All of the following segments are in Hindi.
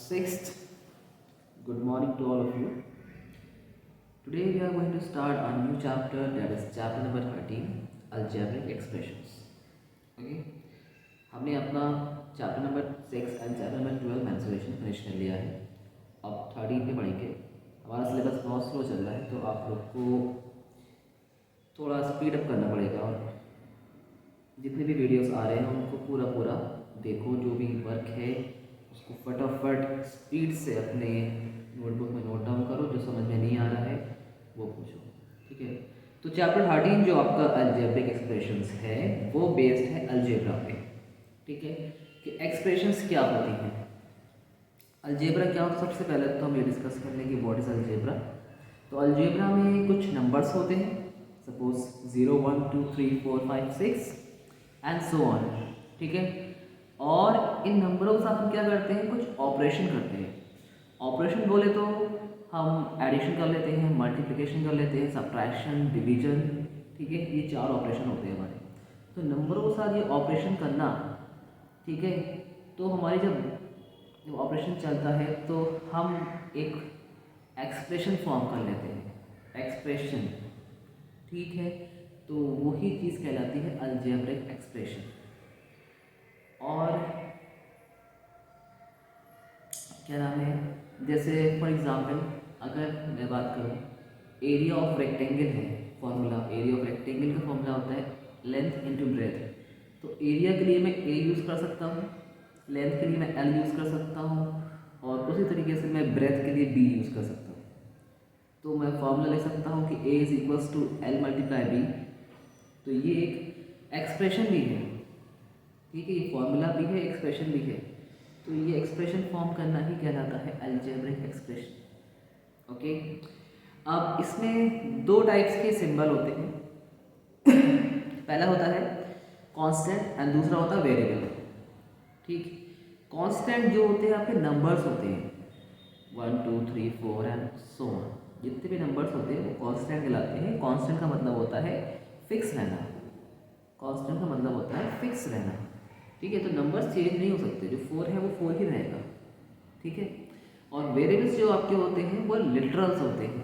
6th. Good morning to all of you. Today we are going to start a new chapter, that is chapter number 13, algebraic expressions. Okay, हमने अपना chapter number 6 and chapter number 12 mensuration finish कर लिया है। अब 13 पे पढ़ेंगे। हमारा सिलेबस बहुत स्लो चल रहा है तो आप लोग को थोड़ा स्पीड अप करना पड़ेगा और जितने भी वीडियोस आ रहे हैं उनको पूरा पूरा देखो। जो भी वर्क है उसको फटाफट स्पीड से अपने नोटबुक में नोट डाउन करो। जो समझ में नहीं आ रहा है वो पूछो, ठीक है। तो चैप्टर 13 जो आपका अलजेब्रिक एक्सप्रेशंस है वो बेस्ड है अलजेब्रा पे, ठीक है, कि एक्सप्रेशंस क्या होती हैं, अलजेब्रा क्या होता है। सबसे पहले तो हम ये डिस्कस कर लेंगे व्हाट इज़ अलजेब्रा। तो अलजेब्रा में कुछ नंबर्स होते हैं, सपोज 0 1 2 3 4 5 6 एंड सो ऑन, ठीक है। और इन नंबरों के साथ हम क्या करते हैं, कुछ ऑपरेशन करते हैं। ऑपरेशन बोले तो हम एडिशन कर लेते हैं, मल्टीप्लिकेशन कर लेते हैं, सब्ट्रैक्शन, डिवीजन, ठीक है। ये 4 ऑपरेशन होते हैं हमारे। तो नंबरों के साथ ये ऑपरेशन करना, ठीक है। तो हमारी जब ऑपरेशन चलता है तो हम एक एक्सप्रेशन फॉर्म कर लेते हैं, एक्सप्रेशन, ठीक है। तो वही चीज़ कहलाती है अलजेब्रिक एक्सप्रेशन। और क्या नाम है, जैसे फॉर एग्जांपल अगर मैं बात करूँ, एरिया ऑफ रेक्टेंगल है फॉर्मूला। एरिया ऑफ रेक्टेंगल का फॉर्मूला होता है लेंथ इनटू ब्रेथ। तो एरिया के लिए मैं ए यूज़ कर सकता हूँ, लेंथ के लिए मैं एल यूज़ कर सकता हूँ, और उसी तरीके से मैं ब्रेथ के लिए बी यूज़ कर सकता हूँ। तो मैं फॉर्मूला ले सकता हूँ कि A is equals to L multiply B. तो ये एक एक्सप्रेशन भी है, ठीक है, ये फॉर्मूला भी है, एक्सप्रेशन भी है। तो ये एक्सप्रेशन फॉर्म करना ही कहलाता है अलजेब्रिक एक्सप्रेशन। ओके, अब इसमें 2 टाइप्स के सिंबल होते हैं। पहला होता है कांस्टेंट एंड दूसरा होता है वेरिएबल, ठीक। कांस्टेंट जो होते हैं आपके नंबर्स होते हैं 1 2 3 4 एंड सो ऑन। जितने भी नंबर्स होते हैं वो कांस्टेंट कहलाते हैं। कांस्टेंट का मतलब होता है फिक्स रहना, कांस्टेंट का मतलब होता है फिक्स रहना, ठीक है। तो नंबर्स चेंज नहीं हो सकते, जो 4 है वो 4 ही रहेगा, ठीक है। और वेरिएबल्स जो आपके होते हैं वो लिटरल्स होते हैं।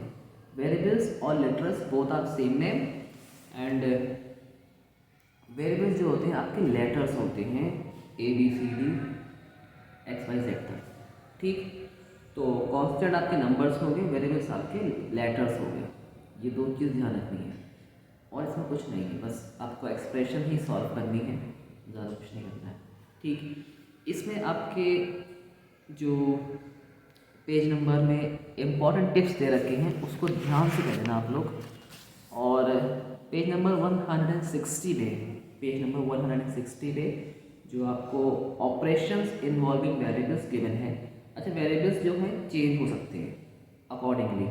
वेरिएबल्स और literals both are same name and variables जो होते हैं आपके लेटर्स होते हैं, A B C D X Y Z तक, ठीक। तो कांस्टेंट आपके नंबर्स हो गए, वेरिएबल्स आपके लेटर्स हो गए। ये 2 चीज़ ध्यान रखनी है और इसमें कुछ नहीं है, बस आपको एक्सप्रेशन ही सॉल्व करनी है, ज़्यादा कुछ नहीं करना है, ठीक। इसमें आपके जो पेज नंबर में इम्पॉर्टेंट टिप्स दे रखे हैं उसको ध्यान से कर लेना आप लोग। और पेज नंबर 160 पे, पेज नंबर 160 पे जो आपको ऑपरेशंस इन्वॉल्विंग वेरिएबल्स गिवन है। अच्छा, वेरिएबल्स जो हैं चेंज हो सकते हैं अकॉर्डिंगली,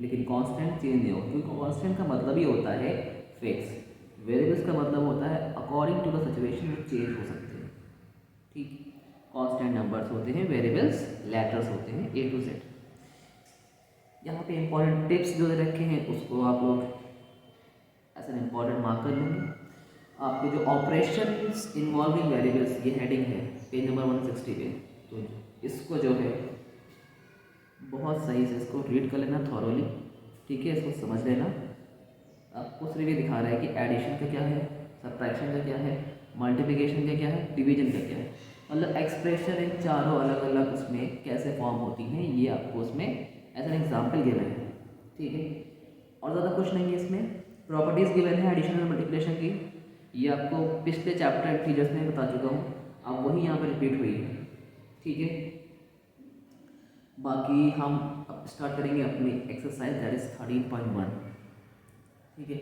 लेकिन कांस्टेंट चेंज नहीं होगा, क्योंकि कांस्टेंट का मतलब ही होता है फिक्स। वेरिएबल्स का मतलब होता है अकॉर्डिंग टू द सिचुएशन वो चेंज हो सकते हैं, ठीक। कांस्टेंट नंबर्स होते हैं, वेरिएबल्स लेटर्स होते हैं, ए टू जेड। यहाँ पे इंपॉर्टेंट टिप्स जो रखे हैं उसको आप लोग एज एन इम्पॉर्टेंट मार्क कर लेंगे। आपके जो ऑपरेशंस इन्वॉल्विंग वेरिएबल्स, ये हेडिंग है पेज नंबर 160 पे। तो इसको जो है बहुत सही से इसको रीड कर लेना थॉरोली, ठीक है। इसको समझ लेना। आपको सिर्फ ये दिखा रहा है कि एडिशन का क्या है, सब्ट्रैक्शन का क्या है, मल्टीप्लिकेशन का क्या है, डिवीजन का क्या है, मतलब एक्सप्रेशन इन चारों अलग अलग उसमें कैसे फॉर्म होती हैं, ये आपको उसमें एज एन एग्जाम्पल गिवन है, ठीक है। और ज़्यादा कुछ नहीं है इसमें। प्रॉपर्टीज़ गिवन है एडिशन और मल्टीप्लिकेशन की, ये आपको पिछले चैप्टर टीचर्स में बता चुका हूँ, अब वही यहाँ पर रिपीट हुई है, ठीक है। बाकी हम अब स्टार्ट करेंगे अपनी एक्सरसाइज, दैट इज 13.1, ठीक है।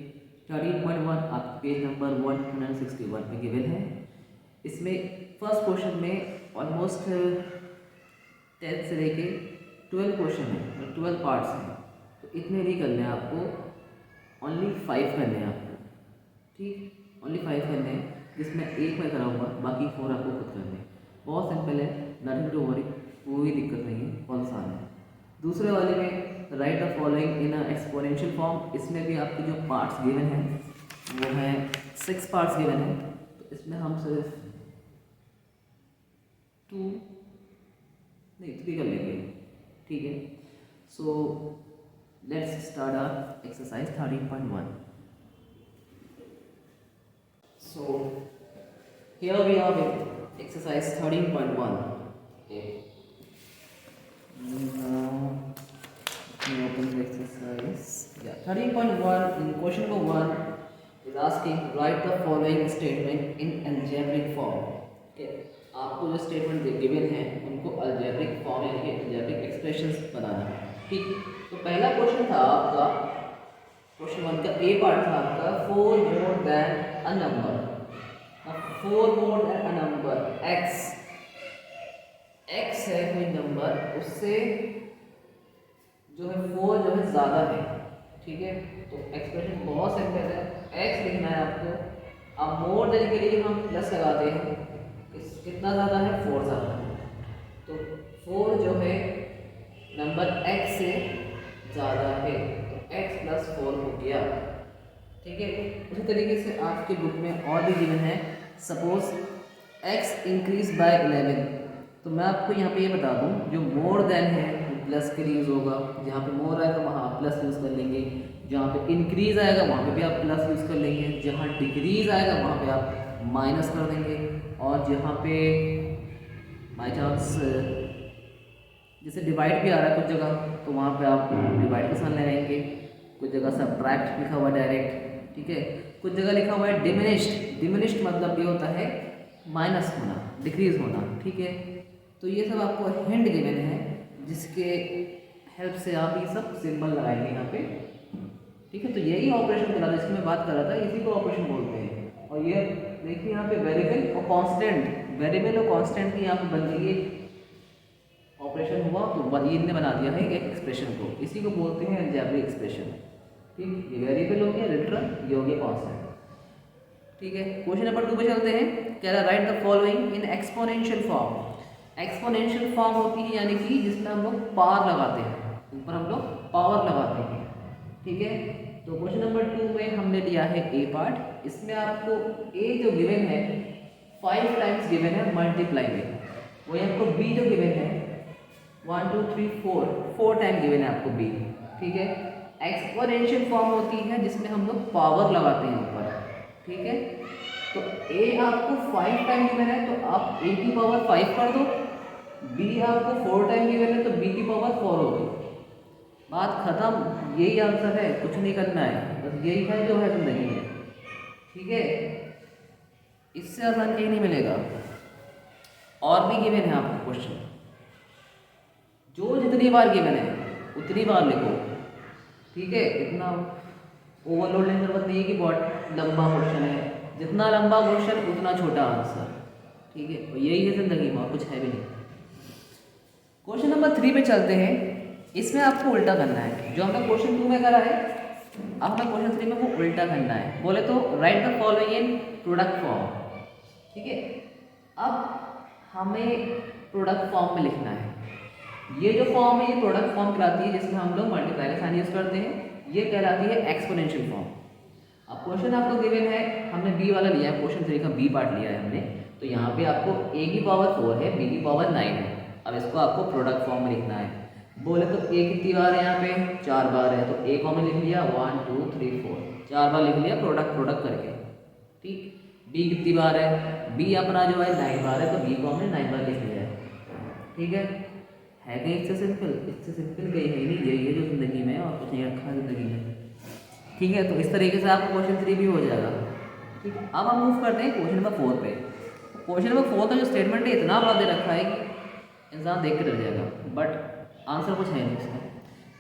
13.1 आप पेज नंबर 161 पे गिवन है। इसमें फर्स्ट क्वेश्चन में ऑलमोस्ट 10 से लेके 12 क्वेश्चन है, मतलब 12 पार्ट्स हैं। तो इतने नहीं करने हैं आपको, ओनली 5 करने हैं आपको, ठीक। ओनली 5 करने हैं, जिसमें एक मैं कराऊंगा, बाकी 4 आपको खुद करने हैं। बहुत सिंपल है, नथिंग टू वरी, कोई दिक्कत नहीं है, बहुत आसान है। दूसरे वाले में right the following in exponential form, इसमें भी आपके जो पार्ट्स गिवन हैं वो हैं 6 पार्ट्स गिवन हैं। तो इसमें हम सिर्फ 2 नहीं 3 कर लेंगे, ठीक है। So let's start our exercise 13.1। So here we are with exercise 13.1। okay, now let me open the exercise. Yeah, 13.1 in question number 1 is asking write the following statement in algebraic form। okay, आपको जो स्टेटमेंट गिवन है उनको अलजेब्रिक फॉर्म यानी अलजेब्रिक एक्सप्रेशंस बनाना है, ठीक। तो पहला क्वेश्चन था आपका, क्वेश्चन 1 का ए पार्ट था आपका 4 more than a number. 4 more than a number x, x है कोई नंबर, उससे जो है 4 जो है ज़्यादा है, ठीक है। तो एक्सप्रेशन बहुत सिंपल है, x लिखना है आपको। अब मोर देन के लिए हम प्लस लगाते हैं, कितना ज़्यादा है 4 ज़्यादा है, तो 4 जो है नंबर x से ज़्यादा है, तो x प्लस 4 हो गया, ठीक है। उसी तरीके से आपके बुक में और भी गिवन है, सपोज x इंक्रीज बाय 11। तो मैं आपको यहाँ पे ये बता दूँ, जो मोर देन है वो प्लस के लिए यूज़ होगा, जहाँ पे मोर आएगा वहाँ आप प्लस यूज़ कर लेंगे, जहाँ पे इंक्रीज आएगा वहाँ पे भी आप प्लस यूज़ कर लेंगे, जहाँ डिक्रीज आएगा वहाँ पे आप माइनस कर देंगे, और जहाँ पे बाई चांस जैसे डिवाइड भी आ रहा है कुछ जगह, तो वहाँ पे आप डिवाइड का साइन लगाएंगे, कुछ जगह सब्ट्रैक्ट लिखा हुआ है डायरेक्ट, ठीक है। कुछ जगह लिखा हुआ है डिमिनिश्ड, डिमिनिश्ड मतलब ये होता है माइनस होना, डिक्रीज होना, ठीक है। तो ये सब आपको हिंट गिवन है, जिसके हेल्प से आप ये सब सिंबल लगाएंगे यहाँ पे, ठीक है। तो यही ऑपरेशन चला था जिसकी मैं बात कर रहा था, इसी को ऑपरेशन बोलते हैं। और ये देखिए यहाँ पे वेरिएबल और कांस्टेंट, वेरिएबल और कांस्टेंट की यहाँ पे बन गई ऑपरेशन हुआ, तो ये इनने बना दिया है एक एक्सप्रेशन को, इसी को बोलते हैं अलजेब्रिक एक्सप्रेशन, ठीक। ये वेरिएबल हो गया लिटरल, ये हो गया कांस्टेंट, ठीक है। क्वेश्चन नंबर 2 पे चलते हैं। कह रहा right the following in exponential form. Exponential form होती है यानी कि जिसमें हम लोग पावर लगाते हैं, ऊपर हम लोग पावर लगाते हैं, ठीक है। तो क्वेश्चन नंबर 2 में हमने लिया है ए पार्ट, इसमें आपको ए जो गिवन है 5 टाइम्स गिवन है मल्टीप्लाई में, वही आपको बी जो गिवन है 1 2 3 4 टाइम गिवन है आपको बी, ठीक है। एक्सपोनेंशियल फॉर्म होती है जिसमें हम लोग पावर लगाते हैं ऊपर, ठीक है। तो ए आपको 5 टाइम गिवन है तो आप ए की पावर 5 कर दो, बी आपको 4 टाइम गिवन है तो बी की पावर 4 हो गई, बात खत्म। यही आंसर है, कुछ नहीं करना है, बस यही है जो है जिंदगी में, ठीक है। इससे आसान कहीं नहीं मिलेगा। और भी गिवन है आपको क्वेश्चन, जो जितनी बार गिवन है उतनी बार लिखो, ठीक है। इतना ओवरलोड लेने की जरूरत नहीं है कि बहुत लंबा क्वेश्चन है, जितना लंबा क्वेश्चन उतना छोटा आंसर, ठीक है। और यही है जिंदगी में, कुछ है भी नहीं। क्वेश्चन नंबर 3 पे चलते हैं। इसमें आपको उल्टा करना है, जो हमने क्वेश्चन 2 में करा है, अब हमें क्वेश्चन 3 में वो उल्टा करना है। बोले तो right the following in product form, ठीक है। अब हमें प्रोडक्ट फॉर्म में लिखना है। ये जो फॉर्म है ये प्रोडक्ट फॉर्म कहलाती है, जिसमें हम लोग मल्टीप्लाई का साइन यूज करते हैं, ये कहलाती है एक्सपोनेंशियल फॉर्म। अब क्वेश्चन आपको गिवन है, हमने बी वाला लिया है, क्वेश्चन 3 का बी पार्ट लिया है हमने, तो यहाँ पे आपको ए की पावर 4 है, बी की पावर 9 है। अब इसको आपको प्रोडक्ट फॉर्म में लिखना है। बोले तो ए कितनी बार है, यहाँ पे 4 बार है, तो ए कॉमन लिख लिया 1 2 3 4, 4 बार लिख लिया प्रोडक्ट करके, ठीक। बी कितनी बार है, बी अपना जो है 9 बार है, तो बी कॉमन 9 बार लिख लिया है, ठीक है कहीं इससे सिंपल, इससे सिंपल कहीं है नहीं, यही है जो जिंदगी में और कुछ नहीं रखा जिंदगी में, ठीक है। तो इस तरीके से आपको क्वेश्चन 3 भी हो जाएगा, ठीक। अब हम मूव करते हैं क्वेश्चन नंबर 4 पे। क्वेश्चन नंबर 4 का जो स्टेटमेंट है इतना बड़ा दे रखा है कि इंसान देख कर डर जाएगा, बट आंसर कुछ है नहीं इसका।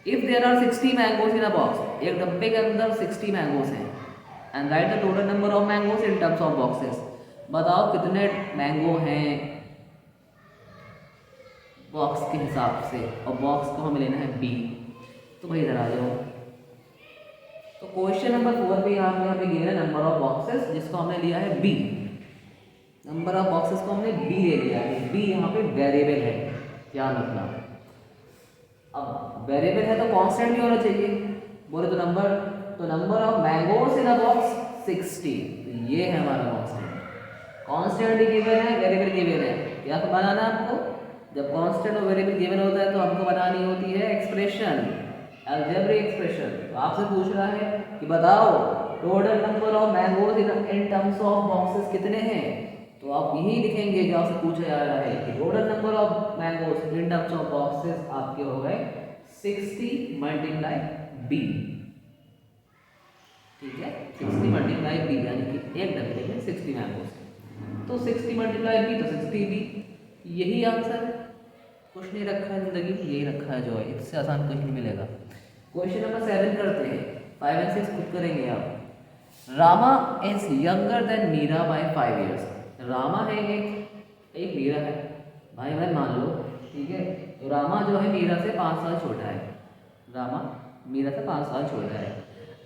If there are 60 mangoes in a box, एक डब्बे के अंदर 60 मैंगोज हैं, and write the total number of mangoes in terms of boxes. बताओ कितने मैंगो हैं बॉक्स के हिसाब से, और बॉक्स को हमें लेना है बी, तो वही इधर आ जाओ। तो क्वेश्चन नंबर 4 पे यहाँ पे गिवन है नंबर ऑफ बॉक्सेस, जिसको हमने लिया है बी। नंबर ऑफ बॉक्सेस को हमने बी ले लिया है, बी यहाँ पे वेरिएबल है, ध्यान रखना। अब वेरिएबल है तो कांस्टेंट भी होना चाहिए। बोले तो number of mangoes in a box 60, तो ये है हमारा कांस्टेंट। कांस्टेंट भी गिवन है, वेरिएबल गिवन है, क्या बनाना है आपको जब कांस्टेंट और वेरिएबल गिवन होता है तो हमको बनानी होती है एक्सप्रेशन, अलजेब्रिक एक्सप्रेशन। तो आपसे पूछ रहा है कि बताओ total number of mangoes in terms of boxes कितने हैं, तो आप यही लिखेंगे जो आपसे पूछा जा रहा है कि total number of mangoes in terms of boxes आपके हो गए 60 मल्टीप्लाई बी। ठीक है, 60 मल्टीप्लाई बी यानी कि एक डब्बे में 60 मैंगोज, तो 60 मल्टीप्लाई बी तो 60 बी, यही आंसर है। कुछ नहीं रखा है जिंदगी में, यही रखा है जो है, इससे आसान कुछ नहीं मिलेगा। क्वेश्चन नंबर 7 करते हैं, 5 और 6 खुद करेंगे आप। Rama is younger than Meera by 5 years। Rama है एक मीरा है, भाई भाई मान लो, ठीक है। तो रामा जो है मीरा से 5 साल छोटा है, रामा मीरा से 5 साल छोटा है।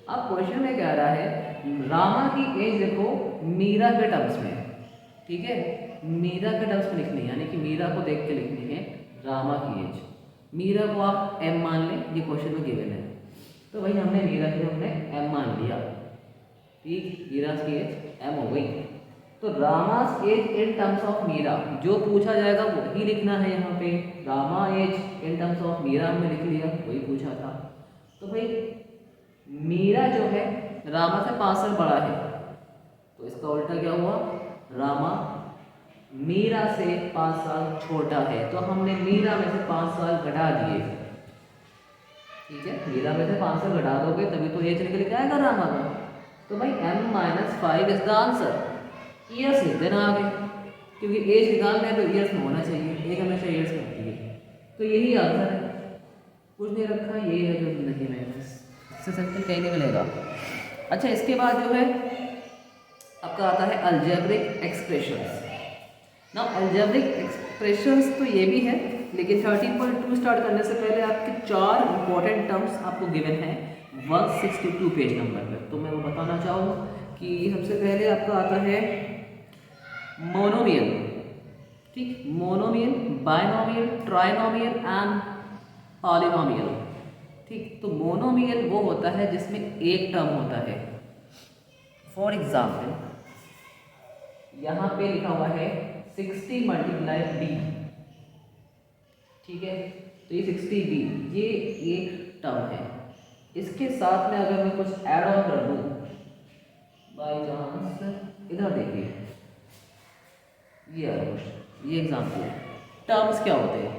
अब क्वेश्चन में कह रहा है रामा की एज देखो मीरा के टर्म्स में, ठीक है, मीरा के टर्म्स में लिखनी है, यानी कि मीरा को देख के लिखनी है रामा की एज। मीरा को आप m मान लें, ये क्वेश्चन में गिवन है, तो भाई हमने मीरा की हमने m मान लिया, ठीक, मीरा की एज m हो गई। तो Rama's age in terms of Meera जो पूछा जाएगा वही लिखना है यहाँ पे, Rama age in terms of Meera हमने लिख लिया, वही पूछा था। तो भाई मीरा जो है रामा से 5 साल बड़ा है, तो इसका उल्टा क्या हुआ, रामा मीरा से 5 साल छोटा है, तो हमने मीरा में से 5 साल घटा दिए, ठीक है, मीरा में से 5 साल घटा दोगे तभी तो एज निकल के आएगा रामा का। तो भाई m-5 is the answer. Years लिख देना आगे, क्योंकि एज निकालना है तो ईयर्स में होना चाहिए, एज हमेशा ईयर्स में होती है, तो यही आंसर है, कुछ नहीं रखा, यही है जो जिंदगी में, इससे सिंपल कहीं नहीं मिलेगा। अच्छा, इसके बाद जो है आपका आता है अलजेब्रिक एक्सप्रेशंस। ना अलजेब्रिक एक्सप्रेशंस तो ये भी है, लेकिन 13.2 स्टार्ट करने से पहले आपके 4 इंपॉर्टेंट टर्म्स आपको गिवन है 162 पेज नंबर पर, तो मैं वो बताना चाहूँगा कि सबसे पहले आपका आता है मोनोमियल, ठीक, monomial, binomial, trinomial and polynomial, ठीक। तो मोनोमियल वो होता है जिसमें एक टर्म होता है, फॉर एग्जाम्पल यहाँ पे लिखा हुआ है 60 मल्टीप्लाई बी, ठीक है, तो ये 60b ये एक टर्म है, इसके साथ में अगर मैं कुछ ऐड ऑन कर दूँ बाई चांस, इधर देखिए ये एग्जाम्पल है। टर्म्स क्या होते हैं,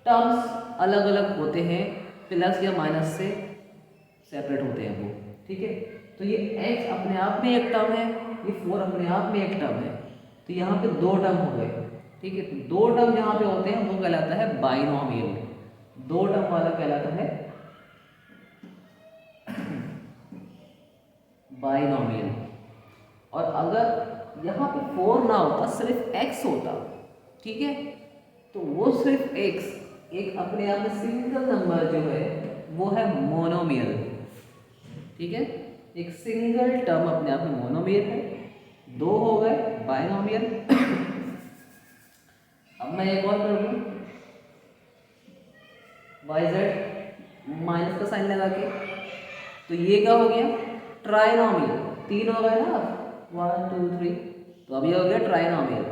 टर्म्स अलग अलग होते हैं, प्लस या माइनस से सेपरेट होते हैं वो, ठीक है। तो ये x अपने आप में एक टर्म है, ये 4 अपने आप में एक टर्म है, तो यहाँ पे 2 टर्म हो गए, ठीक है। तो 2 टर्म जहाँ पे होते हैं वो कहलाता है बाइनोमियल, 2 टर्म वाला कहलाता है बाइनोमियल। और अगर यहाँ पे 4 ना होता, सिर्फ x होता, ठीक है, तो वो सिर्फ x एक अपने आप में सिंगल नंबर जो है वो है मोनोमियल, ठीक है, एक सिंगल टर्म अपने आप में मोनोमियल है, 2 हो गए बाइनोमियल। अब मैं एक और कर दूँ YZ माइनस का साइन लगा के, तो ये क्या हो गया ट्राइनोमियल, 3 हो गए ना, 1 2 3, तो अब ये हो गया ट्राइनोमियल।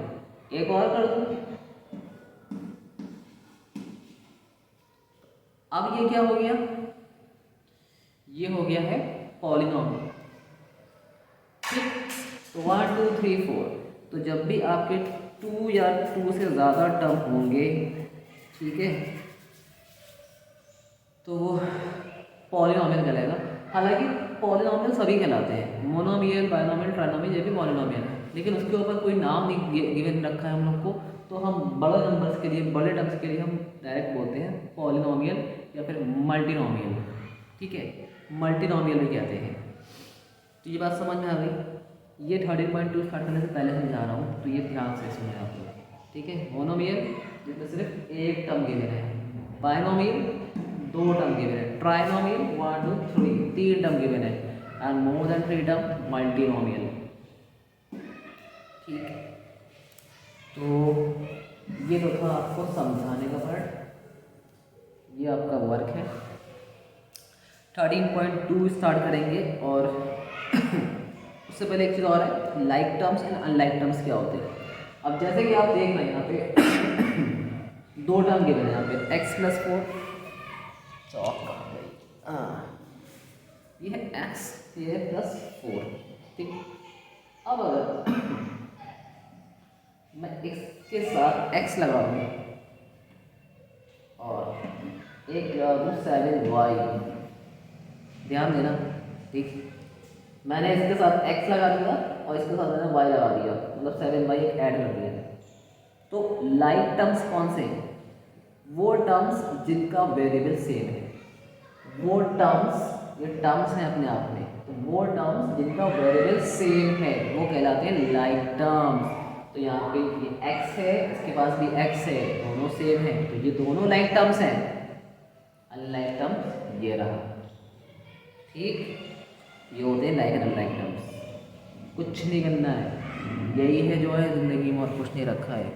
एक और कर दूँ, अब ये क्या हो गया, ये हो गया है पॉलिनोमियल, ठीक। तो 1 2 3 4, तो जब भी आपके 2 या 2 से ज़्यादा टर्म होंगे, ठीक है, तो वो पॉलिनोमियल कहलाएगा। हालांकि पॉलिनोमियल सभी कहलाते हैं, मोनोमियल, बाइनोमियल, ट्राइनोमियल, ये भी पॉलिनोमियल है, लेकिन उसके ऊपर कोई नाम नहीं गिवन रखा है हम लोग को, तो हम बड़े नंबर्स के लिए, बड़े टर्म्स के लिए हम डायरेक्ट बोलते हैं पॉलिनोमियल या फिर मल्टीनोमियल, ठीक है, मल्टीनोमियल भी कहते हैं। तो ये बात समझ में आ गई। ये 13.2 स्टार्ट करने से पहले समझा रहा हूँ, तो ये ध्यान से सुने आप लोग, ठीक है। मोनोमियल जिसमें सिर्फ एक टर्म गिवन है, बाइनोमियल 2 टर्म गिवन है, ट्राइनोमियल 1 2 3 टर्म गिवन है, and more than 3 term multinomial, ठीक है। तो ये तो था आपको समझाने का पार्ट, ये आपका वर्क है। 13.2 स्टार्ट करेंगे, और उससे पहले एक चीज़ और है, like terms and unlike terms क्या होते हैं। अब जैसे कि आप देख रहे हैं यहाँ पे दो टर्म गिवन है यहाँ पे x प्लस 4, चौक कहाँ गई, ये है x, ये है प्लस 4, ठीक। अब अगर मैं इसके साथ x लगा दूँ और एक लगा दूँ 7y, ध्यान देना, ठीक। मैंने इसके साथ x लगा दिया और इसके साथ मैंने y लगा दिया, मतलब 7y एक ऐड कर दिया। तो लाइक टर्म्स कौन से हैं? वो टर्म्स जिनका वेरिएबल सेम है, वो टर्म्स, ये टर्म्स हैं अपने आप में, तो वो टर्म्स जिनका वेरिएबल सेम है वो कहलाते हैं लाइक टर्म्स। तो यहाँ पे ये x है, इसके पास भी x है, दोनों सेम है, तो ये दोनों लाइक टर्म्स हैं। अनलाइक टर्म्स ये रहा, ठीक। ये होते हैं लाइक एंड अनलाइक टर्म्स। कुछ नहीं करना है, यही है जो है ज़िंदगी में, और कुछ नहीं रखा है।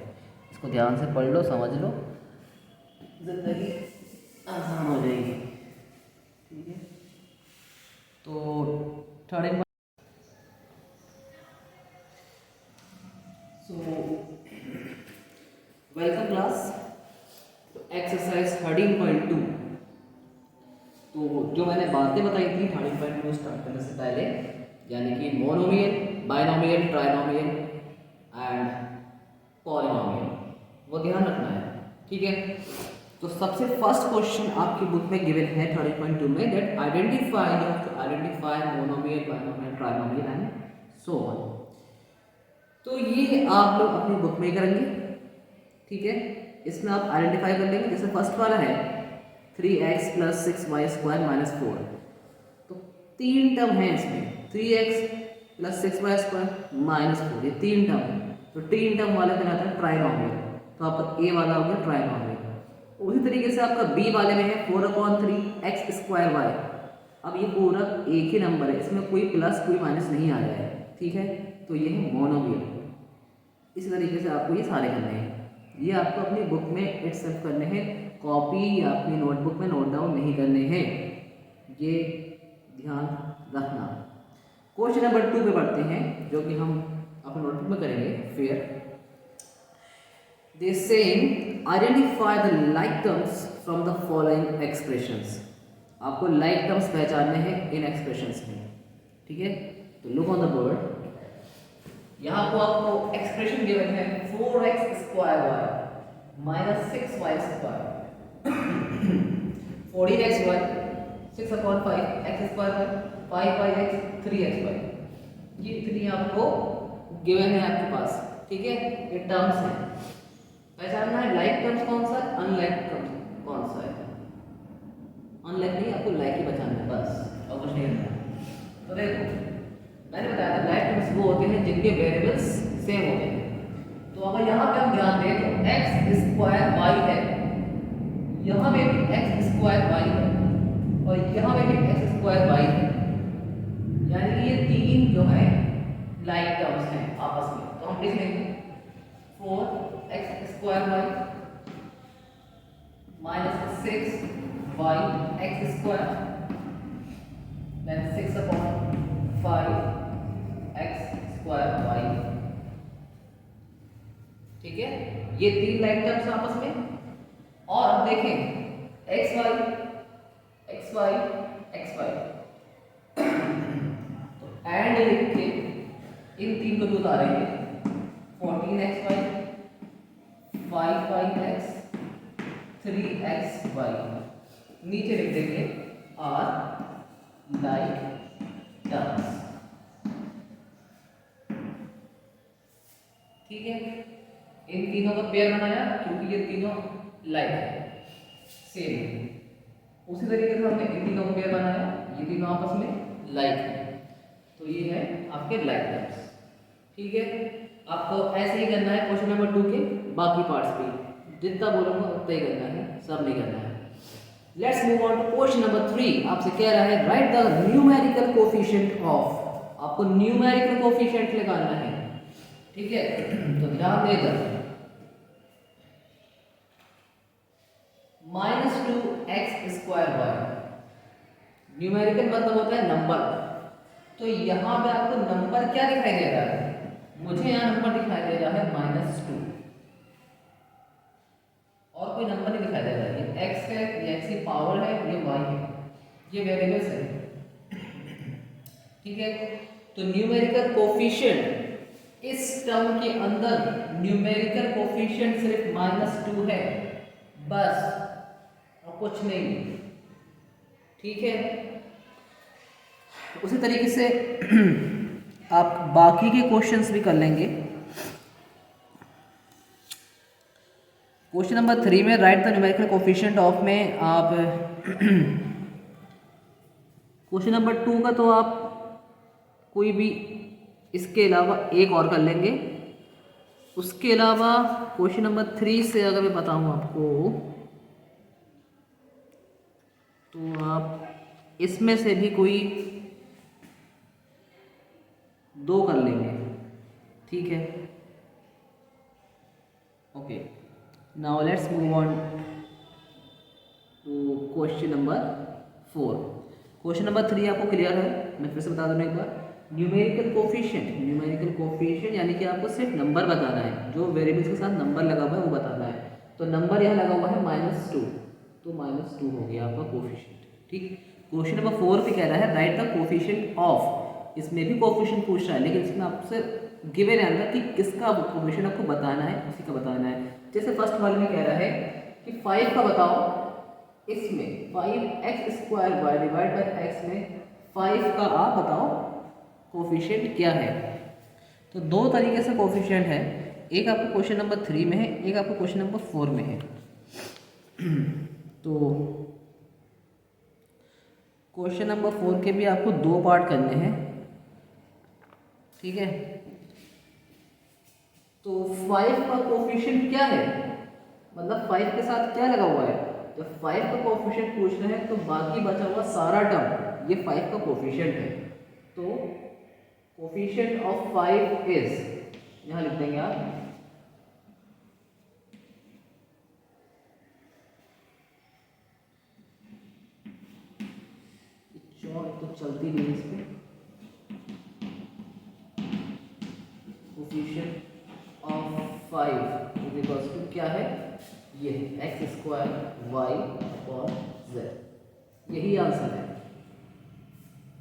इसको ध्यान से पढ़ लो, समझ लो, ज़िंदगी आसान हो जाएगी, ठीक है। तो थर्ड वेलकम क्लास, एक्सरसाइज 13.2। तो जो मैंने बातें बताई थी 13.2 स्टार्ट करने से पहले, यानी कि monomial, binomial, trinomial and polynomial, वो ध्यान रखना है, ठीक है। तो सबसे फर्स्ट क्वेश्चन आपकी बुक में गिवन है 13.2 में, that identify, you have to identify monomial, binomial, trinomial and so on. तो ये आप लोग अपनी बुक में करेंगे, ठीक है। इसमें आप आइडेंटिफाई कर लेंगे। जैसे फर्स्ट वाला है 3x plus 6y square minus 4, तो तीन टर्म है इसमें, 3x plus 6y square minus 4, ये तीन टर्म है। तो तीन टर्म वाले में आता है ट्राइनोमियल, तो आपका ए वाला हो गया ट्राइनोमियल। उसी तरीके से आपका बी वाले में है 4/3 x स्क्वायर वाई। अब ये पूरा एक ही नंबर है, इसमें कोई प्लस कोई माइनस नहीं आ रहा है, ठीक है। तो ये है मोनोमियल। इस तरीके से आपको ये सारे करने हैं, ये आपको अपनी बुक में इटसेल्फ करने हैं, कॉपी या अपनी नोटबुक में नोट डाउन नहीं करने हैं, ये ध्यान रखना। क्वेश्चन नंबर 2 पे पढ़ते हैं, जो कि हम अपने नोटबुक में करेंगे। फिर they saying identify the like terms from the following expressions. आपको लाइक टर्म्स पहचानने हैं इन एक्सप्रेशंस में, ठीक है। तो लुक ऑन द बोर्ड, यहाँ को आपको एक्सप्रेशन गिवन है 4x square y minus 6y square 14xy 6/5 x square y 5x 3xy, ये इतनी आपको गिवन है आपके पास, ठीक है। ये टर्म्स हैं, पहचानना है लाइक टर्म्स कौन सा है, अनलाइक टर्म्स कौन सा है। अनलाइक नहीं, आपको लाइक ही बचाना है बस, और कुछ नहीं करना है। तो देखो मैंने बताया था लाइक टर्म्स वो होते हैं जिनके वेरिएबल्स सेम होते हैं। तो अगर यहाँ पे हम ध्यान दें तो x स्क्वायर वाई है, यहाँ पे भी x स्क्वायर वाई है, और यहाँ पे भी x स्क्वायर वाई है, यानी कि ये तीन जो है लाइक टर्म्स हैं आपस में। तो हम लिख लेंगे 4x square y minus 6y x square then 6/5 x square y, ठीक है। ये तीन लाइक टर्म्स आपस में। और अब देखें x y x y x y, तो एंड लिख के इन तीन को भी उतारेंगे, 14xy 5x 3xy, नीचे लिख देंगे आर लाइक टर्म्स, ठीक है। इन तीनों का पेयर बनाया क्योंकि ये तीनों लाइक है, सेम है। उसी तरीके से हमने इन तीनों का पेयर बनाया, ये तीनों आपस में लाइक है, तो ये है आपके लाइक टर्म्स, ठीक है। आपको ऐसे ही करना है क्वेश्चन नंबर 2 के बाकी पार्ट्स पे, जितना बोलूंगा उतना ही करना है, सब नहीं करना है। Let's move on to question number 3। आपसे कह रहा है write the numerical coefficient of, आपको न्यूमेरिकल कोफिशिएंट निकालना है, ठीक है। तो ध्यान देगा -2x स्क्वायर वाई, न्यूमेरिकल मतलब होता है नंबर। तो यहाँ पे आपको नंबर क्या दिखाई दे रहा है, मुझे यहाँ नंबर दिखाई दे रहा है -2, और कोई नंबर नहीं दिखाई दे रहा है, ये x है, ये x की पावर है, ये y है, ये वेरिएबल्स है। ठीक है, तो न्यूमेरिकल कोफिशिएंट इस टर्म के अंदर न्यूमेरिकल कोफिशिएंट सिर्फ -2 है बस, और कुछ नहीं। ठीक है, उसी तरीके से आप बाकी के क्वेश्चंस भी कर लेंगे। क्वेश्चन नंबर 3 में right the numerical coefficient of में आप क्वेश्चन नंबर 2 का तो आप कोई भी इसके अलावा एक और कर लेंगे। उसके अलावा क्वेश्चन नंबर 3 से अगर मैं बताऊं आपको तो आप इसमें से भी कोई 2 कर लेंगे। ठीक है, okay, now let's move on to question number 4। Question number 3 आपको क्लियर है, मैं फिर से बता दूँ एक बार। न्यूमेरिकल कोफिशिएंट यानी कि आपको सिर्फ नंबर बताना है, जो वेरिएबल्स के साथ नंबर लगा हुआ है वो बताना है। तो नंबर यहाँ लगा हुआ है -2, तो -2 हो गया आपका कोफिशिएंट। ठीक, क्वेश्चन नंबर 4 पे कह रहा है राइट द कोफिशिएंट ऑफ, इसमें भी कोफिशिएंट पूछ रहा है, लेकिन इसमें आपसे गिवन है अंदर कि किसका कोफिशिएंट आपको बताना है, उसी का बताना है। जैसे फर्स्ट वाले में कह रहा है कि 5 का बताओ, इसमें 5x² y divide by x में 5 का आप बताओ कोफिशिएंट क्या है। तो 2 तरीके से कोफिशिएंट है, एक आपको क्वेश्चन नंबर 3 में है, एक आपको क्वेश्चन नंबर 4 में है। तो क्वेश्चन नंबर 4 के भी आपको 2 पार्ट करने हैं। ठीक है, तो 5 का कोफिशिएंट क्या है, मतलब 5 के साथ क्या लगा हुआ है। जब 5 का कोफिशिएंट पूछ रहे हैं तो बाकी बचा हुआ सारा टर्म ये 5 का कोफिशिएंट है। तो कोफिशिएंट ऑफ 5 इज, यहाँ लिख देंगे आप तो चलती नहीं इस पे, coefficient of 5 is equals to क्या है, ये x² y अपॉन z, यही आंसर है।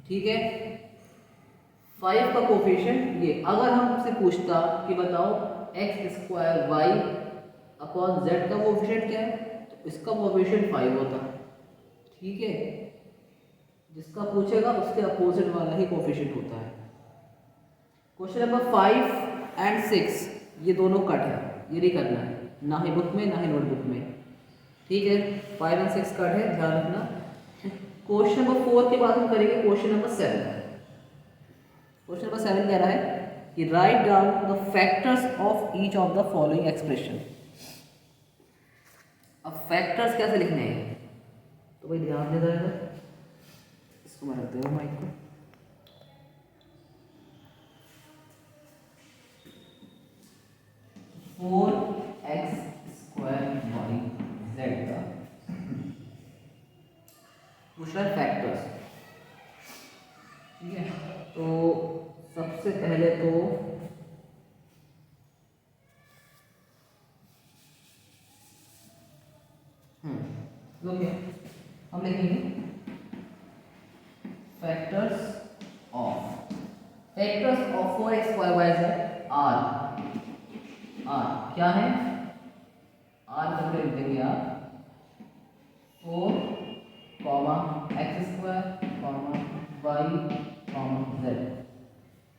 ठीक है, 5 का कोफिशिएंट ये, अगर हमसे पूछता कि बताओ x² y अपॉन z का कोफिशिएंट क्या है, तो इसका कोफिशिएंट 5 होता। ठीक है, जिसका पूछेगा उसके अपोजिट वाला ही कोफिशिएंट होता है। क्वेश्चन नंबर 5 एंड 6 ये दोनों कट है, ये नहीं करना है, ना ही बुक में ना ही नोटबुक में। ठीक है, 5 एंड 6 कट है, ध्यान रखना। क्वेश्चन नंबर 4 के बाद हम करेंगे क्वेश्चन नंबर 7। क्वेश्चन नंबर 7 कह रहा है कि write down the factors of each of the following expression. अब फैक्टर्स कैसे लिखने हैं, तो भाई ध्यान दे जाएगा, इसको मैं रख दूंगा माइक को। फोर x² y z का दूसरा फैक्टर्स। ठीक है, तो सबसे पहले तो हम लिखेंगे factors of 4x² y z r क्या है, r करके लिख देंगे आप 4, x² y, z,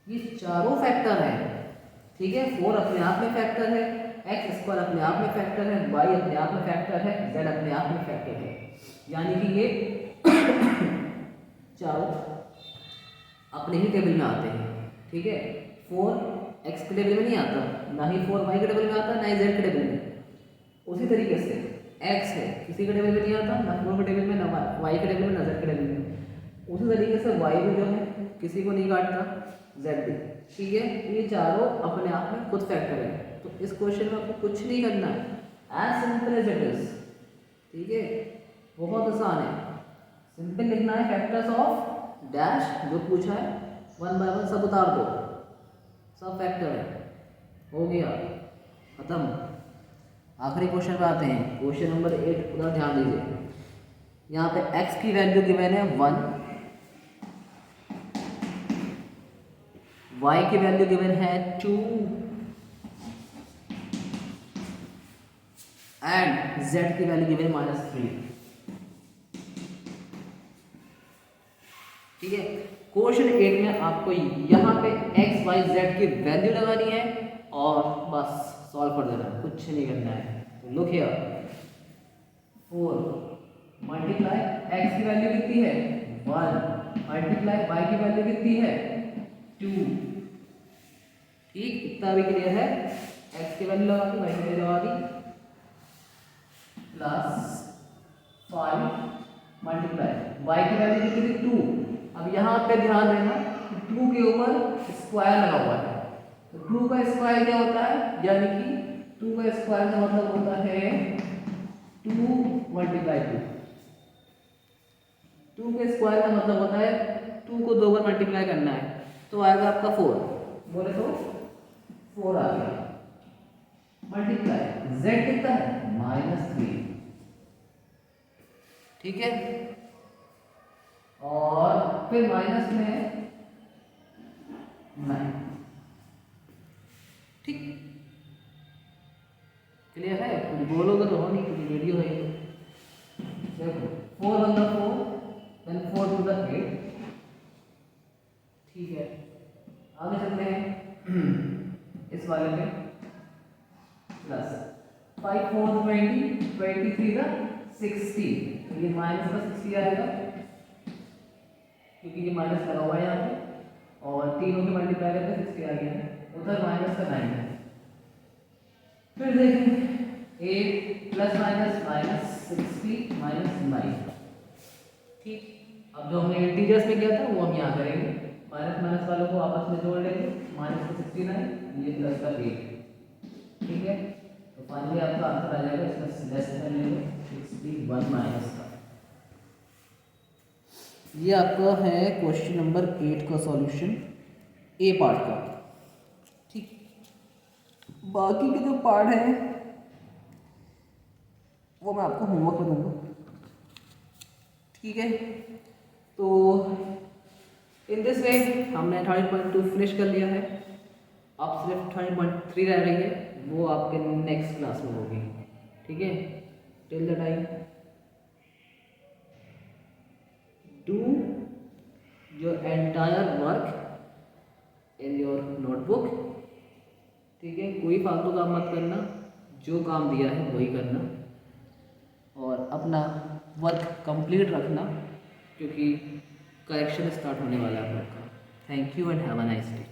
ये चारों फैक्टर है। ठीक है, 4 अपने आप में फैक्टर है, x² अपने आप में फैक्टर है, y अपने आप में फैक्टर है, z अपने आप में फैक्टर है। यानी कि ये चारों अपने ही टेबल में आते हैं। ठीक है, 4 x के टेबल में नहीं आता, ना ही 4 y के टेबल में आता, ना ही z के टेबल में। उसी तरीके से x है, किसी के टेबल में नहीं आता, ना 4 के टेबल में, ना y के टेबल में, ना z के टेबल में। उसी तरीके से y भी जो है किसी को नहीं काटता, z भी। ठीक है, ये चारों अपने आप में खुद फैक्टर है। तो इस क्वेश्चन में आपको कुछ नहीं करना है, as simple as it is. ठीक है, बहुत आसान है, सिंपल लिखना है फैक्टर्स ऑफ डैश, जो पूछा है 1 बाय 1 सब उतार दो, सब फैक्टर है, हो गया, खत्म। आखिरी क्वेश्चन पे आते हैं, क्वेश्चन नंबर 8, पूरा ध्यान दीजिए। यहाँ पे x की वैल्यू गिवन है 1, y की वैल्यू गिवन है 2 एंड z की वैल्यू गिवन है -3। ठीक है, क्वेश्चन 8 में आपको यहाँ पे x y z की वैल्यू लगानी है और बस सॉल्व कर देना है, कुछ नहीं करना है। तो लुक हियर, 4 मल्टीप्लाई x की वैल्यू कितनी है 1 मल्टीप्लाई y की वैल्यू कितनी है 2। ठीक, इतना भी क्लियर है। x की वैल्यू लगा दी, y की वैल्यू लगा दी, प्लस 5 मल्टीप्लाई y की वैल्यू कितनी थी 2। अब यहाँ पे ध्यान देना, 2 के ऊपर स्क्वायर लगा हुआ है, तो 2 का स्क्वायर क्या होता है, यानी कि 2 का स्क्वायर का मतलब होता है 2 मल्टीप्लाई 2 के स्क्वायर का मतलब होता है 2 को 2 बार मल्टीप्लाई करना है, तो आएगा आपका 4, बोले तो 4 आ गया। मल्टीप्लाई z कितना है -3। ठीक है, और फिर माइनस में 9। ठीक, क्लियर है, कुछ बोलोगे तो हो नहीं, कुछ वीडियो है। देखो 4 1 4 देन 4 2 8। ठीक है, आगे चलते हैं इस वाले में, प्लस 5 4 20 23 60, तो ये माइनस का 60 आएगा क्योंकि ये माइनस लगा हुआ है यहाँ पे, और तीनों के मल्टीप्लाई करके 60 आ गया, उधर माइनस का 9 है। फिर देखें 8 प्लस माइनस 60 -9। ठीक, अब जो हमने इंटीजर्स में किया था वो हम यहाँ करेंगे, माइनस माइनस वालों को आपस में जोड़ लेंगे, माइनस का 69, ये प्लस का 8। ठीक है, तो फाइनली आपका आंसर आ जाएगा, इसका लेस कर लेंगे 61 माइनस का। ये आपका है क्वेश्चन नंबर 8 का सॉल्यूशन, ए पार्ट का। ठीक, बाकी के जो पार्ट है वो मैं आपको होमवर्क में दूंगा। ठीक है, तो इन दिस वे हमने 13.2 फिनिश कर लिया है, अब सिर्फ 13.3 रह रही है, वो आपके नेक्स्ट क्लास में होगी। ठीक है, till the time do your entire work in your notebook। ठीक है, कोई फालतू काम मत करना, जो काम दिया है वही करना, और अपना वर्क कंप्लीट रखना, क्योंकि करेक्शन स्टार्ट होने वाला है आपका। Thank you and have a nice day.